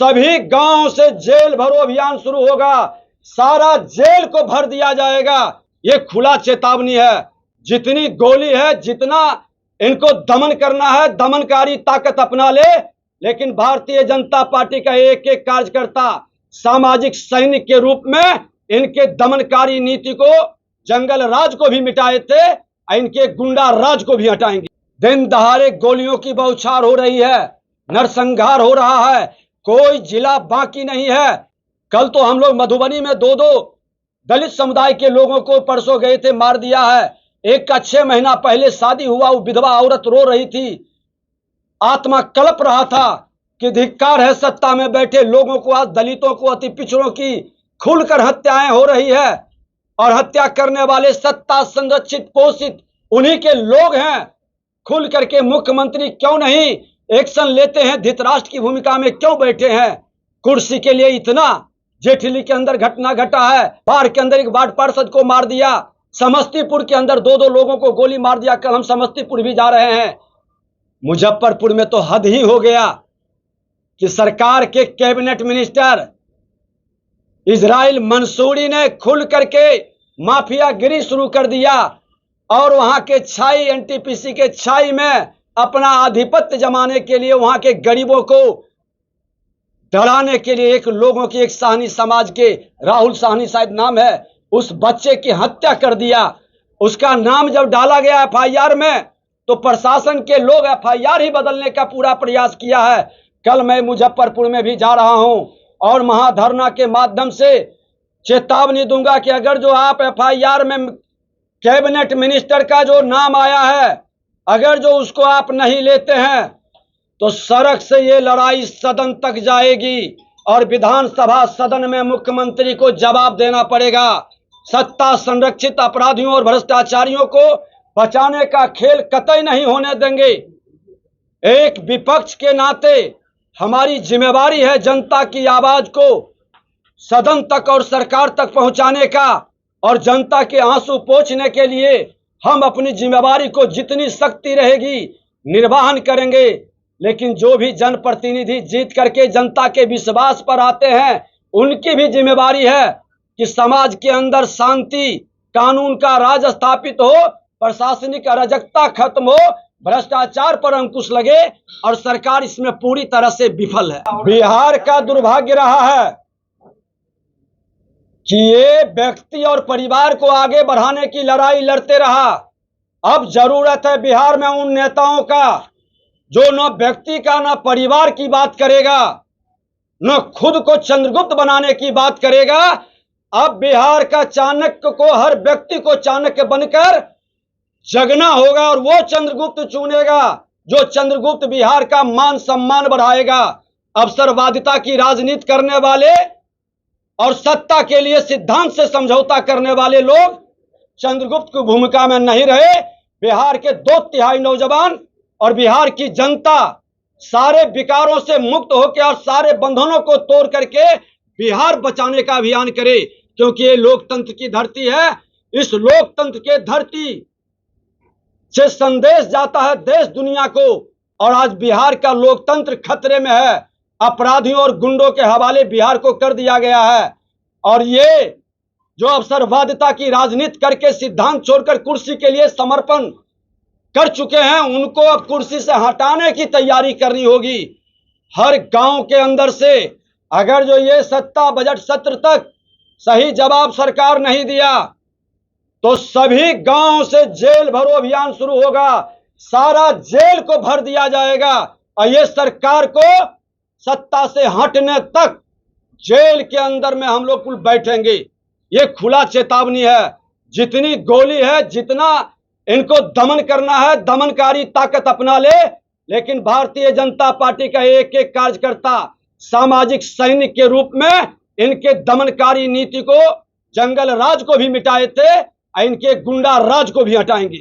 सभी गांव से जेल भरो अभियान शुरू होगा, सारा जेल को भर दिया जाएगा। ये खुला चेतावनी है। जितनी गोली है, जितना इनको दमन करना है, दमनकारी ताकत अपना ले, लेकिन भारतीय जनता पार्टी का एक एक कार्यकर्ता सामाजिक सैनिक के रूप में इनके दमनकारी नीति को, जंगल राज को भी मिटाए थे, इनके गुंडा राज को भी हटाएंगे। दिन दहाड़े गोलियों की बौछार हो रही है, नरसंहार हो रहा है, कोई जिला बाकी नहीं है। कल तो हम लोग मधुबनी में दो दलित समुदाय के लोगों को परसों गए थे, मार दिया है। एक का 6 महीना पहले शादी हुआ, वो विधवा औरत रो रही थी, आत्मा कलप रहा था कि धिक्कार है सत्ता में बैठे लोगों को। आज दलितों को, अति पिछड़ों की खुलकर हत्याएं हो रही है, और हत्या करने वाले सत्ता संरक्षित पोषित उन्हीं के लोग हैं। खुल करके मुख्यमंत्री क्यों नहीं एक्शन लेते हैं? धृतराष्ट्र की भूमिका में क्यों बैठे हैं? कुर्सी के लिए इतना। जेठली के अंदर घटना घटा है, बाढ़ के अंदर एक वार्ड पार्षद को मार दिया, समस्तीपुर के अंदर दो लोगों को गोली मार दिया। कल हम समस्तीपुर भी जा रहे हैं। मुजफ्फरपुर में तो हद ही हो गया कि सरकार के कैबिनेट मिनिस्टर इजराइल मंसूरी ने खुल करके माफियागिरी शुरू कर दिया, और वहां के छाई, एनटीपीसी के छाई में अपना आधिपत्य जमाने के लिए, वहां के गरीबों को डराने के लिए एक लोगों की, एक साहनी समाज के, राहुल साहनी शायद नाम है, उस बच्चे की हत्या कर दिया। उसका नाम जब डाला गया एफआईआर में, तो प्रशासन के लोग एफआईआर ही बदलने का पूरा प्रयास किया है। कल मैं मुजफ्फरपुर में भी जा रहा हूं, और महाधरना के माध्यम से चेतावनी दूंगा कि अगर जो आप एफआईआर में कैबिनेट मिनिस्टर का जो नाम आया है, अगर जो उसको आप नहीं लेते हैं, तो सड़क से ये लड़ाई सदन तक जाएगी, और विधानसभा सदन में मुख्यमंत्री को जवाब देना पड़ेगा। सत्ता संरक्षित अपराधियों और भ्रष्टाचारियों को बचाने का खेल कतई नहीं होने देंगे। एक विपक्ष के नाते हमारी जिम्मेवारी है जनता की आवाज को सदन तक और सरकार तक पहुंचाने का, और जनता के आंसू पोंछने के लिए हम अपनी जिम्मेवारी को जितनी शक्ति रहेगी निर्वहन करेंगे। लेकिन जो भी जनप्रतिनिधि जीत करके जनता के विश्वास पर आते हैं, उनकी भी जिम्मेवारी है कि समाज के अंदर शांति, कानून का राज स्थापित हो, प्रशासनिक अराजकता खत्म हो, भ्रष्टाचार पर अंकुश लगे, और सरकार इसमें पूरी तरह से विफल है। बिहार का दुर्भाग्य रहा है कि ये व्यक्ति और परिवार को आगे बढ़ाने की लड़ाई लड़ते रहा। अब जरूरत है बिहार में उन नेताओं का जो न व्यक्ति का न परिवार की बात करेगा, न खुद को चंद्रगुप्त बनाने की बात करेगा। अब बिहार का चाणक्य को, हर व्यक्ति को चाणक्य बनकर जगना होगा, और वो चंद्रगुप्त चुनेगा जो चंद्रगुप्त बिहार का मान सम्मान बढ़ाएगा। अवसरवादिता की राजनीति करने वाले और सत्ता के लिए सिद्धांत से समझौता करने वाले लोग चंद्रगुप्त की भूमिका में नहीं रहे। बिहार के 2/3 नौजवान और बिहार की जनता सारे विकारों से मुक्त होकर और सारे बंधनों को तोड़ करके बिहार बचाने का अभियान करे, क्योंकि ये लोकतंत्र की धरती है। इस लोकतंत्र के धरती से संदेश जाता है देश दुनिया को, और आज बिहार का लोकतंत्र खतरे में है। अपराधियों और गुंडों के हवाले बिहार को कर दिया गया है, और ये जो अवसरवादिता की राजनीति करके सिद्धांत छोड़कर कुर्सी के लिए समर्पण कर चुके हैं, उनको अब कुर्सी से हटाने की तैयारी करनी होगी। हर गांव के अंदर से अगर जो ये सत्ता बजट सत्र तक सही जवाब सरकार नहीं दिया, तो सभी गांव से जेल भरो अभियान शुरू होगा, सारा जेल को भर दिया जाएगा, और ये सरकार को सत्ता से हटने तक जेल के अंदर में हम लोग कुल बैठेंगे। ये खुला चेतावनी है। जितनी गोली है, जितना इनको दमन करना है, दमनकारी ताकत अपना ले, लेकिन भारतीय जनता पार्टी का एक एक कार्यकर्ता सामाजिक सैनिक के रूप में इनके दमनकारी नीति को, जंगल राज को भी मिटाए थे, इनके गुंडा राज को भी हटाएंगे।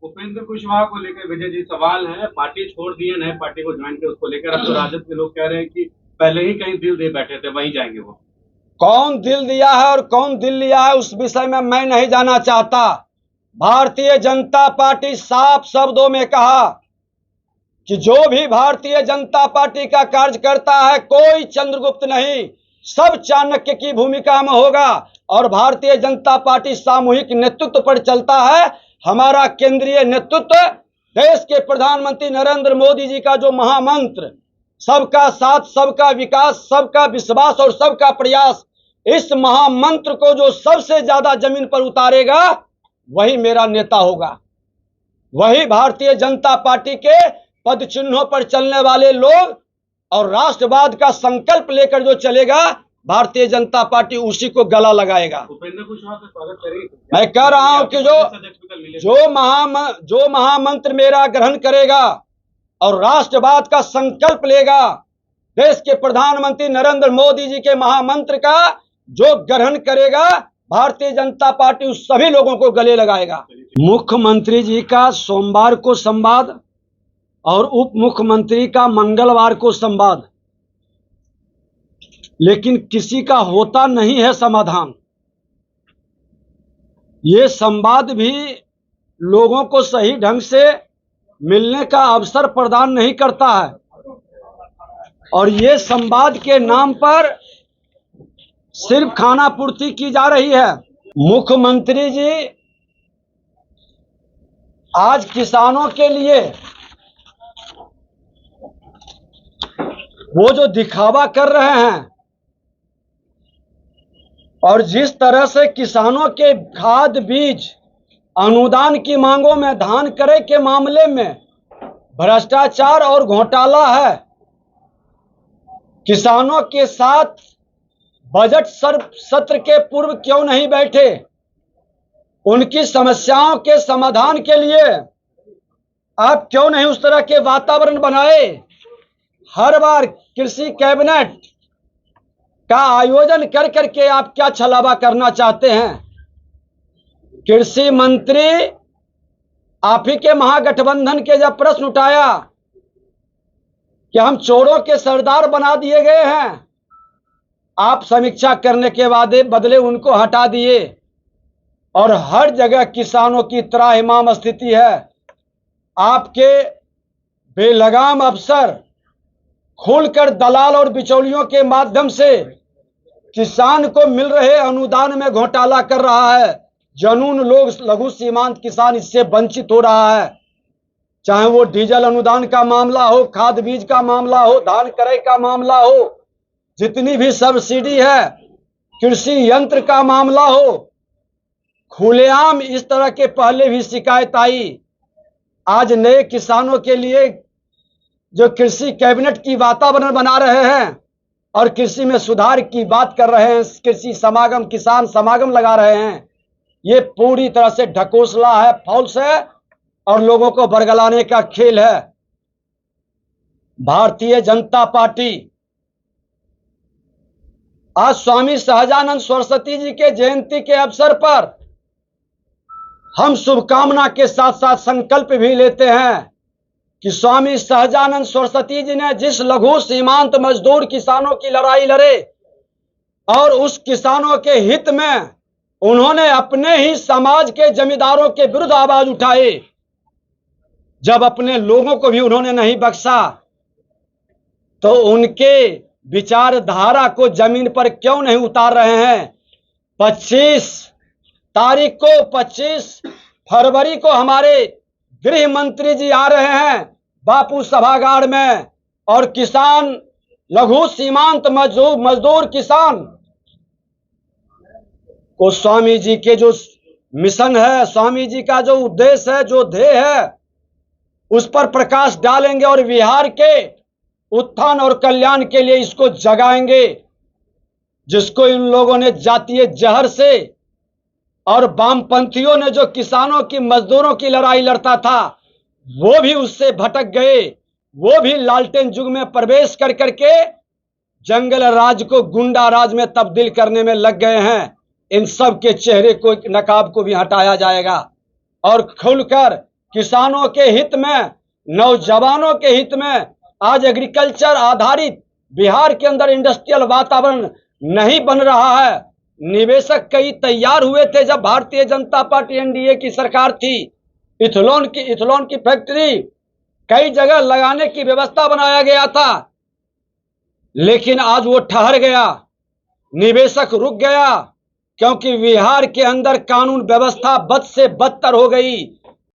उपेंद्र कुशवाहा को लेकर विजय जी सवाल है, पार्टी छोड़ दिए, नए पार्टी को ज्वाइन किया, उसको लेकर अब तो राजद के लोग कह रहे हैं कि पहले ही कहीं दिल दे बैठे थे, वहीं जाएंगे वो। कौन दिल दिया है और कौन दिल लिया है उस विषय में मैं नहीं जाना चाहता। भारतीय जनता पार्टी साफ शब्दों में कहा कि जो भी भारतीय जनता पार्टी का कार्य करता है कोई चंद्रगुप्त नहीं, सब चाणक्य की भूमिका में होगा। और भारतीय जनता पार्टी सामूहिक नेतृत्व पर चलता है। हमारा केंद्रीय नेतृत्व देश के प्रधानमंत्री नरेंद्र मोदी जी का जो महामंत्र सबका साथ, सबका विकास, सबका विश्वास और सबका प्रयास, इस महामंत्र को जो सबसे ज्यादा जमीन पर उतारेगा वही मेरा नेता होगा। वही भारतीय जनता पार्टी के पद चिन्हों पर चलने वाले लोग और राष्ट्रवाद का संकल्प लेकर जो चलेगा, भारतीय जनता पार्टी उसी को गला लगाएगा। उपेंद्र कुशवाहा का स्वागत करेंगे। मैं कह रहा हूं कि जो महामंत्र मेरा ग्रहण करेगा और राष्ट्रवाद का संकल्प लेगा, देश के प्रधानमंत्री नरेंद्र मोदी जी के महामंत्र का जो ग्रहण करेगा, भारतीय जनता पार्टी उस सभी लोगों को गले लगाएगा। मुख्यमंत्री जी का सोमवार को संवाद और उप मुख्यमंत्री का मंगलवार को संवाद, लेकिन किसी का होता नहीं है समाधान। ये संवाद भी लोगों को सही ढंग से मिलने का अवसर प्रदान नहीं करता है और ये संवाद के नाम पर सिर्फ खाना पूर्ति की जा रही है। मुख्यमंत्री जी आज किसानों के लिए वो जो दिखावा कर रहे हैं और जिस तरह से किसानों के खाद बीज अनुदान की मांगों में धान क्रय के मामले में भ्रष्टाचार और घोटाला है, किसानों के साथ बजट सत्र के पूर्व क्यों नहीं बैठे, उनकी समस्याओं के समाधान के लिए आप क्यों नहीं उस तरह के वातावरण बनाए। हर बार कृषि कैबिनेट का आयोजन कर करके आप क्या छलावा करना चाहते हैं। कृषि मंत्री आप ही के महागठबंधन के जब प्रश्न उठाया कि हम चोरों के सरदार बना दिए गए हैं, आप समीक्षा करने के बदले उनको हटा दिए और हर जगह किसानों की त्राहिमाम स्थिति है। आपके बेलगाम अफसर खुलकर दलाल और बिचौलियों के माध्यम से किसान को मिल रहे अनुदान में घोटाला कर रहा है। जनून लोग, लघु सीमांत किसान इससे वंचित हो रहा है। चाहे वो डीजल अनुदान का मामला हो, खाद बीज का मामला हो, धान क्रय का मामला हो, जितनी भी सब्सिडी है, कृषि यंत्र का मामला हो, खुलेआम इस तरह के पहले भी शिकायत आई। आज नए किसानों के लिए जो कृषि कैबिनेट की वातावरण बना रहे हैं और कृषि में सुधार की बात कर रहे हैं, कृषि समागम, किसान समागम लगा रहे हैं, ये पूरी तरह से ढकोसला है, फॉल्स है और लोगों को बरगलाने का खेल है। भारतीय जनता पार्टी आज स्वामी सहजानंद सरस्वती जी के जयंती के अवसर पर हम शुभकामना के साथ साथ संकल्प भी लेते हैं कि स्वामी सहजानंद सरस्वती जी ने जिस लघु सीमांत मजदूर किसानों की लड़ाई लड़े और उस किसानों के हित में उन्होंने अपने ही समाज के जमींदारों के विरुद्ध आवाज उठाई, जब अपने लोगों को भी उन्होंने नहीं बख्शा, तो उनके विचारधारा को जमीन पर क्यों नहीं उतार रहे हैं। 25 तारीख को 25 फरवरी को हमारे गृह मंत्री जी आ रहे हैं बापू सभागार में और किसान, लघु सीमांत मजदूर किसान को स्वामी जी के जो मिशन है, स्वामी जी का जो उद्देश्य है, जो ध्येय है, उस पर प्रकाश डालेंगे और बिहार के उत्थान और कल्याण के लिए इसको जगाएंगे, जिसको इन लोगों ने जातीय जहर से और वामपंथियों ने जो किसानों की, मजदूरों की लड़ाई लड़ता था, वो भी उससे भटक गए। वो भी लालटेन युग में प्रवेश कर करके जंगल राज को गुंडा राज में तब्दील करने में लग गए हैं। इन सब के चेहरे को, नकाब को भी हटाया जाएगा और खुलकर किसानों के हित में, नौजवानों के हित में, आज एग्रीकल्चर आधारित बिहार के अंदर इंडस्ट्रियल वातावरण नहीं बन रहा है। निवेशक कई तैयार हुए थे जब भारतीय जनता पार्टी एनडीए की सरकार थी। इथेनॉल की फैक्ट्री कई जगह लगाने की व्यवस्था बनाया गया था, लेकिन आज वो ठहर गया, निवेशक रुक गया, क्योंकि बिहार के अंदर कानून व्यवस्था बद से बदतर हो गई।